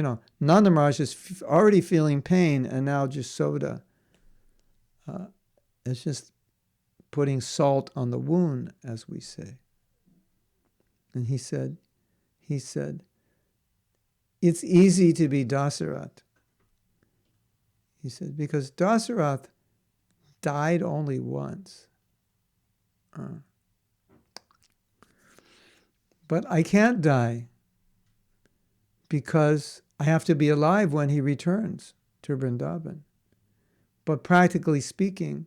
Nanda Maharaj is already feeling pain, and now Jasoda is just putting salt on the wound, as we say. And he said, it's easy to be Dasarath. He said, because Dasarath died only once. But I can't die because I have to be alive when he returns to Vrndaban. But practically speaking,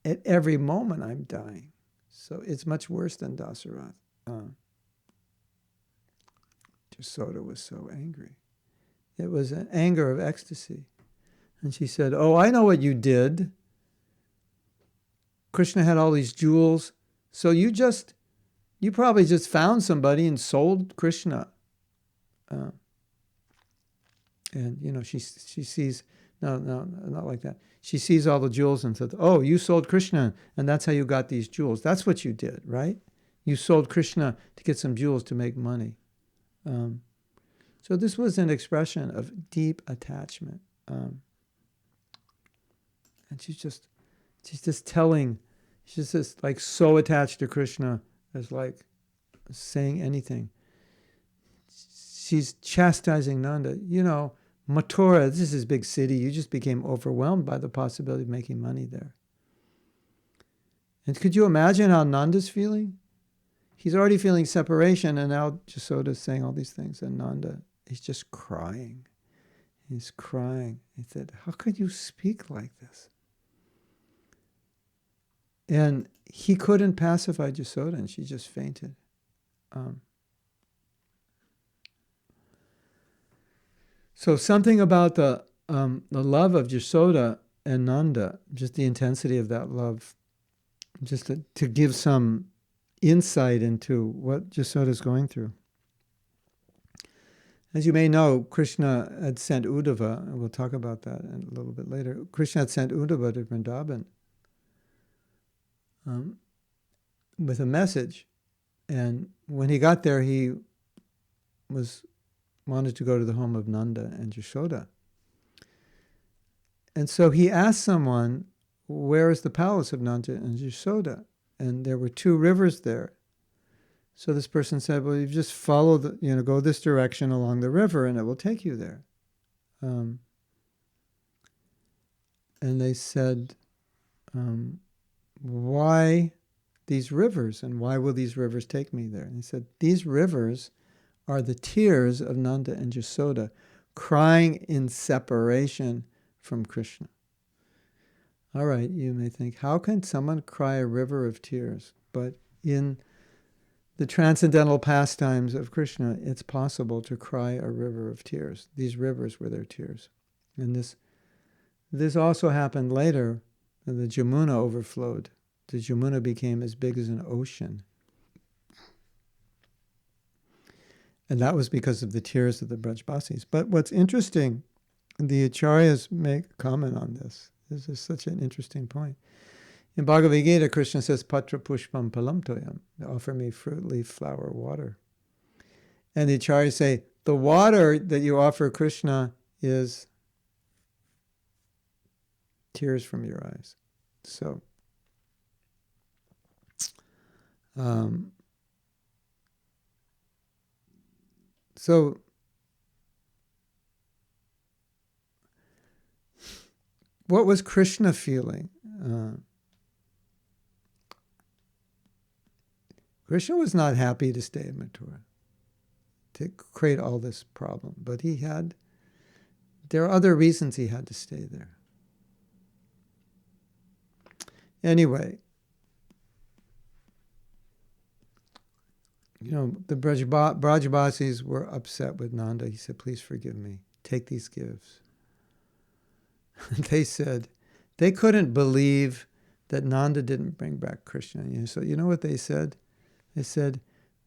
at every moment I'm dying. So it's much worse than Dasarath. Jasoda was so angry. It was an anger of ecstasy. And she said, oh, I know what you did. Krishna had all these jewels. So you probably just found somebody and sold Krishna. And, she sees, no, not like that. She sees all the jewels and says, oh, you sold Krishna, and that's how you got these jewels. That's what you did, right? You sold Krishna to get some jewels to make money. So this was an expression of deep attachment. And she's just telling, she's just like so attached to Krishna as like saying anything. she's chastising Nanda. You know, Mathura, this is his big city. You just became overwhelmed by the possibility of making money there. And could you imagine how Nanda's feeling? He's already feeling separation, and now Jasoda's saying all these things, and Nanda, he's just crying. He's crying. He said, how could you speak like this? And he couldn't pacify Jasoda, and she just fainted. So something about the love of Jasoda and Nanda, just the intensity of that love, just to give some insight into what Jasoda is going through. As you may know, Krishna had sent Uddhava, and we'll talk about that a little bit later. Krishna had sent Uddhava to Vrndaban with a message. And when he got there, he wanted to go to the home of Nanda and Jasoda. And so he asked someone, where is the palace of Nanda and Jasoda? And there were 2 rivers there. So this person said, well, you just follow go this direction along the river and it will take you there. And they said, why these rivers? And why will these rivers take me there? And he said, these rivers are the tears of Nanda and Jasoda crying in separation from Krishna. All right, you may think, how can someone cry a river of tears? But in the transcendental pastimes of Krishna, it's possible to cry a river of tears. These rivers were their tears. And this also happened later. The Jamuna overflowed. The Jamuna became as big as an ocean. And that was because of the tears of the Brajbasis. But what's interesting, the Acharyas make a comment on this. This is such an interesting point. In Bhagavad Gita, Krishna says, Patra pushpam palam toyam. Offer me fruit, leaf, flower, water. And the Acharyas say, the water that you offer Krishna is tears from your eyes. So, what was Krishna feeling? Krishna was not happy to stay in Mathura, to create all this problem. But there are other reasons he had to stay there. Anyway, the Brajbasis were upset with Nanda. He said, please forgive me. Take these gifts. They said, they couldn't believe that Nanda didn't bring back Krishna. So you know what they said? They said,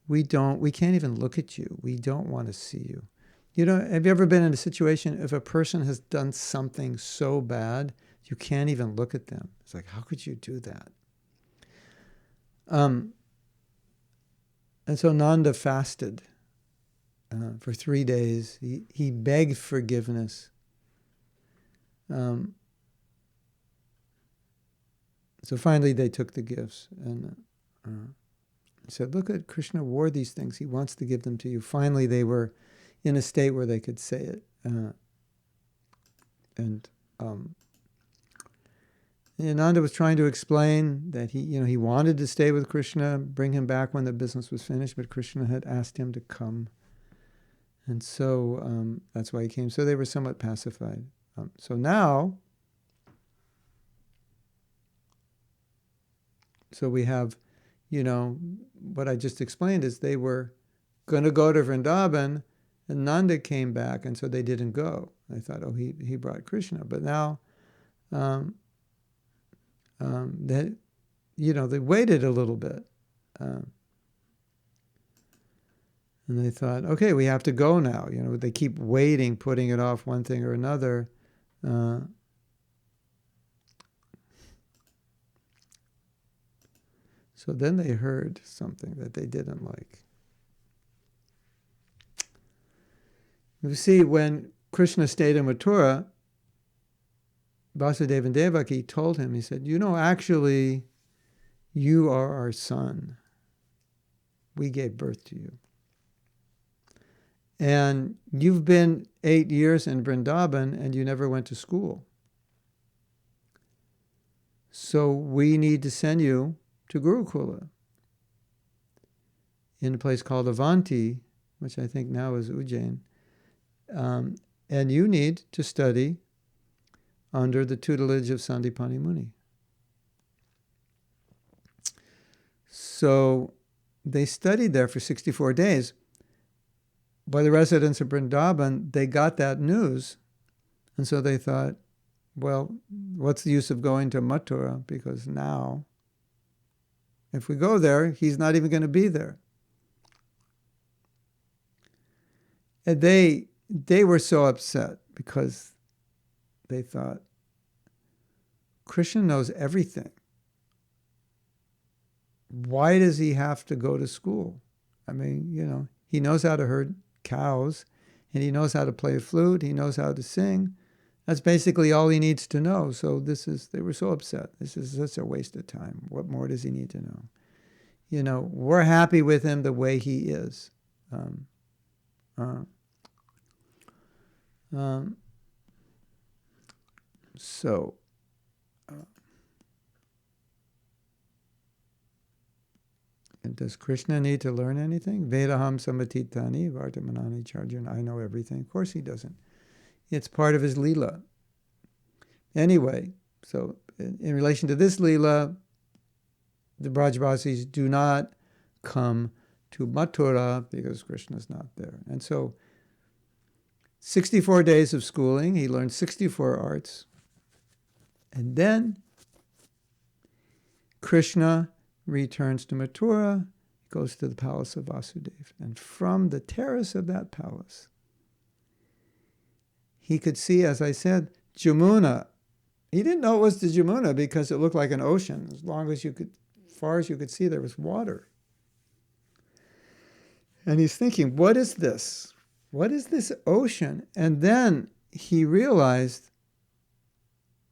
we can't even look at you. We don't want to see you. Have you ever been in a situation, if a person has done something so bad, you can't even look at them? It's like, how could you do that? And so Nanda fasted for 3 days. He begged forgiveness. So finally they took the gifts and said, look at Krishna wore these things. He wants to give them to you. Finally they were in a state where they could say it. And Nanda was trying to explain that he wanted to stay with Krishna, bring him back when the business was finished, but Krishna had asked him to come. And so that's why he came. So they were somewhat pacified. So now, we have, what I just explained is they were going to go to Vrndaban, and Nanda came back, and so they didn't go. I thought, he brought Krishna. But now, they waited a little bit. And they thought, okay, we have to go now. They keep waiting, putting it off one thing or another. So then they heard something that they didn't like. You see, when Krishna stayed in Mathura, Vasudeva and Devaki told him, he said, actually, you are our son. We gave birth to you. And you've been 8 years in Vrndaban and you never went to school. So we need to send you to Gurukula in a place called Avanti, which I think now is Ujjain. And you need to study under the tutelage of Sandipani Muni. So they studied there for 64 days. By the residents of Vrndaban, they got that news. And so they thought, well, what's the use of going to Mathura? Because now, if we go there, he's not even going to be there. And they were so upset because they thought, Krishna knows everything. Why does he have to go to school? I mean, he knows how to herd cows, and he knows how to play a flute, he knows how to sing. That's basically all he needs to know. So they were so upset. This is such a waste of time. What more does he need to know? We're happy with him the way he is. And does Krishna need to learn anything? Vedaham samatitani vartamanani charjan. I know everything. Of course he doesn't. It's part of his Leela. Anyway, so in relation to this Leela, the Brajvasis do not come to Mathura because Krishna's not there. And so 64 days of schooling, he learned 64 arts. And then Krishna returns to Mathura, goes to the palace of Vasudeva. And from the terrace of that palace, he could see, as I said, Jamuna. He didn't know it was the Jamuna because it looked like an ocean. As far as you could see, there was water. And he's thinking, what is this? What is this ocean? And then he realized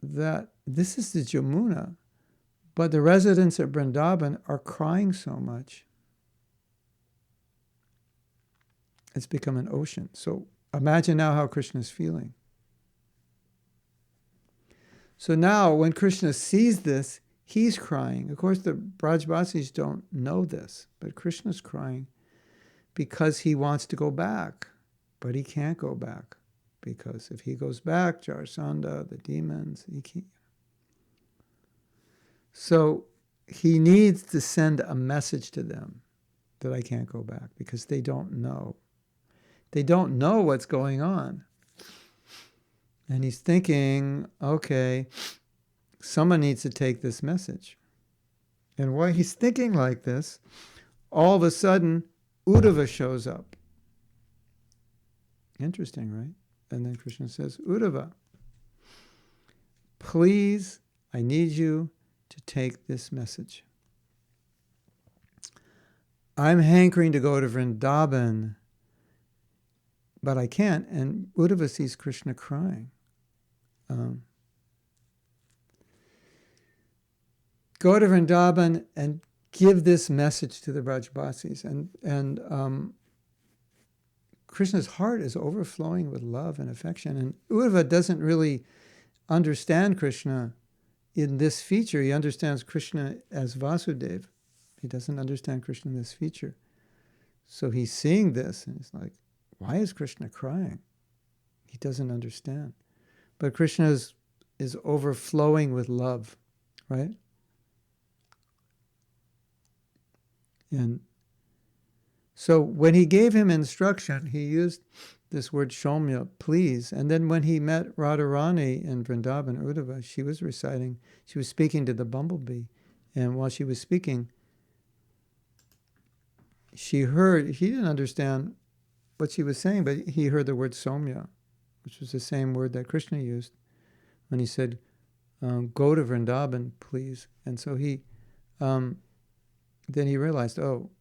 that this is the Jamuna, but the residents of Vrndaban are crying so much. It's become an ocean. So imagine now how Krishna's feeling. So now when Krishna sees this, he's crying. Of course, the Brajvasis don't know this, but Krishna's crying because he wants to go back, but he can't go back. Because if he goes back, Jarasandha, the demons, he can't. So he needs to send a message to them that I can't go back because they don't know. They don't know what's going on. And he's thinking, okay, someone needs to take this message. And while he's thinking like this, all of a sudden, Uddhava shows up. Interesting, right? And then Krishna says, Uddhava, please, I need you to take this message. I'm hankering to go to Vrndaban, but I can't. And Uddhava sees Krishna crying. Go to Vrndaban and give this message to the Brajvasis. And Krishna's heart is overflowing with love and affection. And Uddhava doesn't really understand Krishna in this feature. He understands Krishna as Vasudeva. He doesn't understand Krishna in this feature. So he's seeing this and he's like, why is Krishna crying? He doesn't understand. But Krishna is overflowing with love, right? And so when he gave him instruction, he used this word Shomya, please. And then when he met Radharani in Vrndaban, Uddhava, she was speaking to the bumblebee. And while she was speaking, he didn't understand what she was saying, but he heard the word Somya, which was the same word that Krishna used when he said, go to Vrndaban, please. And so then he realized, oh,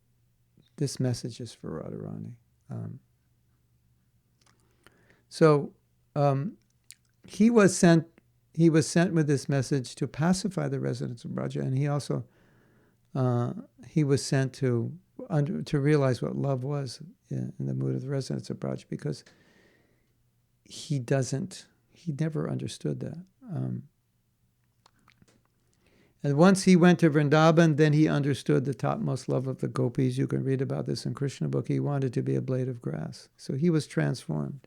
this message is for Radharani. So he was sent with this message to pacify the residents of Braja, and he also he was sent to realize what love was in the mood of the residents of Braj, because he never understood that. And once he went to Vrndaban, then he understood the topmost love of the gopis. You can read about this in Krishna book. He wanted to be a blade of grass. So he was transformed.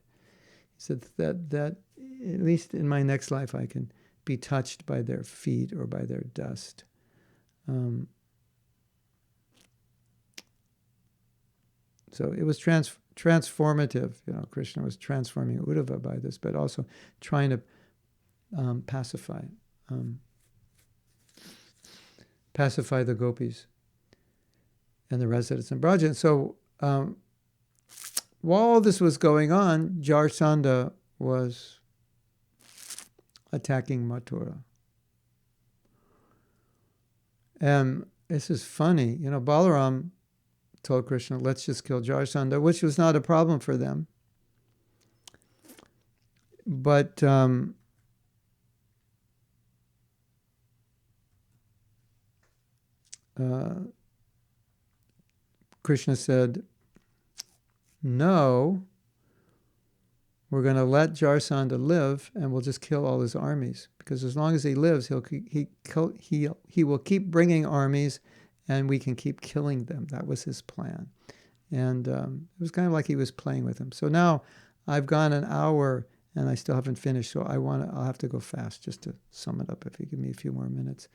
He said that at least in my next life I can be touched by their feet or by their dust. So it was transformative. Krishna was transforming Uddhava by this, but also trying to pacify the gopis and the residents in Braja. And so while all this was going on, Jarasandha was attacking Mathura. And this is funny. Balaram told Krishna, let's just kill Jarasandha, which was not a problem for them. But Krishna said, no, we're going to let Jarasandha live and we'll just kill all his armies. Because as long as he lives, he will keep bringing armies and we can keep killing them. That was his plan. And it was kind of like he was playing with him. So now I've gone an hour and I still haven't finished. So I'll have to go fast just to sum it up if you give me a few more minutes.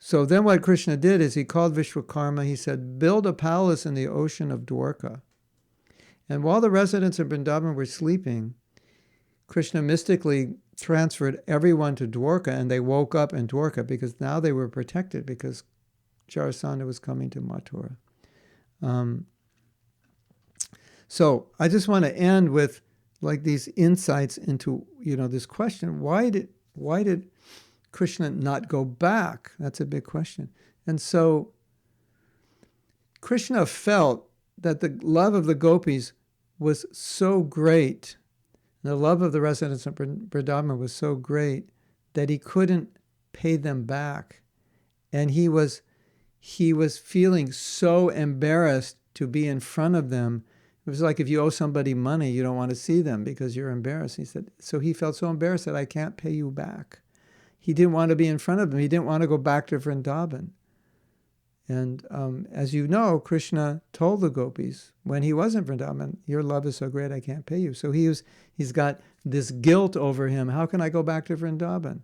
So then what Krishna did is he called Vishwakarma. He said, build a palace in the ocean of Dwarka. And while the residents of Vrndaban were sleeping, Krishna mystically transferred everyone to Dwarka, and they woke up in Dwarka because now they were protected because Jarasandha was coming to Mathura. So I just want to end with like these insights into this question: why did Krishna not go back? That's a big question. And so Krishna felt that the love of the gopis was so great, the love of the residents of Vrndaban was so great that he couldn't pay them back. And he was feeling so embarrassed to be in front of them. It was like if you owe somebody money, you don't want to see them because you're embarrassed. He said, so he felt so embarrassed that I can't pay you back. He didn't want to be in front of them. He didn't want to go back to Vrndaban. And as you know, Krishna told the gopis when he was in Vrndaban, your love is so great I can't pay you. So he's got this guilt over him. How can I go back to Vrndaban?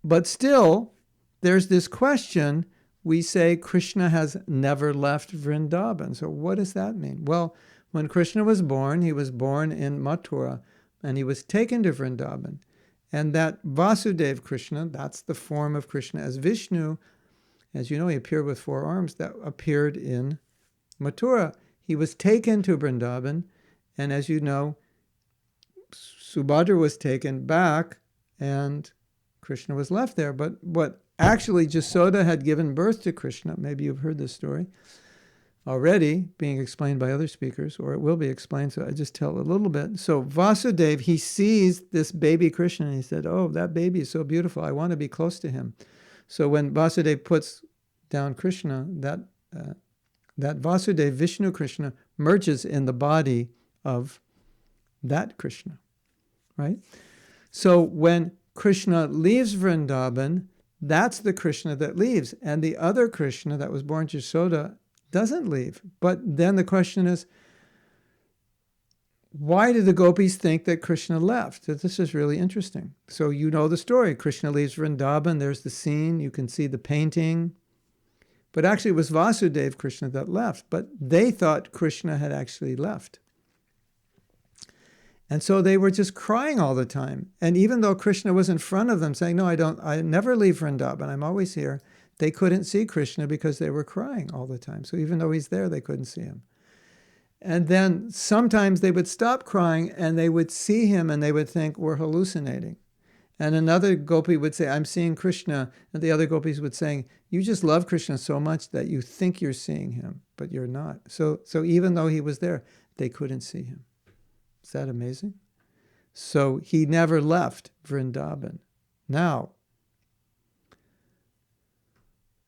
But still, there's this question. We say Krishna has never left Vrndaban. So what does that mean? Well, when Krishna was born, he was born in Mathura, and he was taken to Vrndaban. And that Vasudeva Krishna, that's the form of Krishna as Vishnu. As you know, he appeared with 4 arms. That appeared in Mathura. He was taken to Vrndaban. And as you know, Subhadra was taken back and Krishna was left there. But what actually Jasoda had given birth to Krishna, maybe you've heard this story already being explained by other speakers, or it will be explained, so I just tell a little bit. So Vasudeva, he sees this baby Krishna, and he said, oh, that baby is so beautiful, I want to be close to him. So when Vasudeva puts down Krishna, that Vasudeva, Vishnu Krishna, merges in the body of that Krishna, right? So when Krishna leaves Vrndaban, that's the Krishna that leaves, and the other Krishna that was born to Jasoda doesn't leave. But then the question is, why did the gopis think that Krishna left? This is really interesting. So you know the story. Krishna leaves Vrndaban. There's the scene. You can see the painting. But actually it was Vasudeva Krishna that left. But they thought Krishna had actually left. And so they were just crying all the time. And even though Krishna was in front of them saying, no, I never leave Vrndaban, I'm always here, they couldn't see Krishna because they were crying all the time. So even though he's there, they couldn't see him. And then sometimes they would stop crying and they would see him and they would think, we're hallucinating. And another gopi would say, I'm seeing Krishna. And the other gopis would say, you just love Krishna so much that you think you're seeing him, but you're not. So even though he was there, they couldn't see him. Is that amazing? So he never left Vrndaban. Now,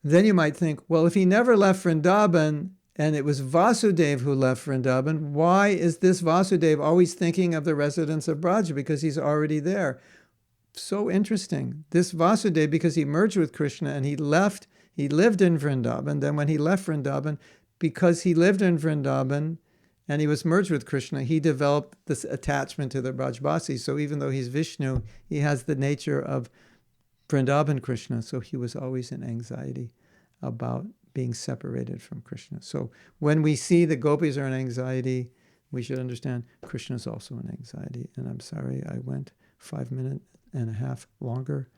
Then you might think, well, if he never left Vrndaban and it was Vasudeva who left Vrndaban, why is this Vasudeva always thinking of the residents of Braja? Because he's already there. So interesting. This Vasudeva, because he merged with Krishna and he lived in Vrndaban. Then when he left Vrndaban, because he lived in Vrndaban and he was merged with Krishna, he developed this attachment to the Brajbasi. So even though he's Vishnu, he has the nature of Vrindavan Krishna. So he was always in anxiety about being separated from Krishna. So when we see the gopis are in anxiety, we should understand Krishna is also in anxiety. And I'm sorry I went 5 minutes and a half longer.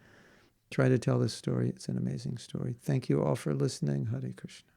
Try to tell this story. It's an amazing story. Thank you all for listening. Hare Krishna.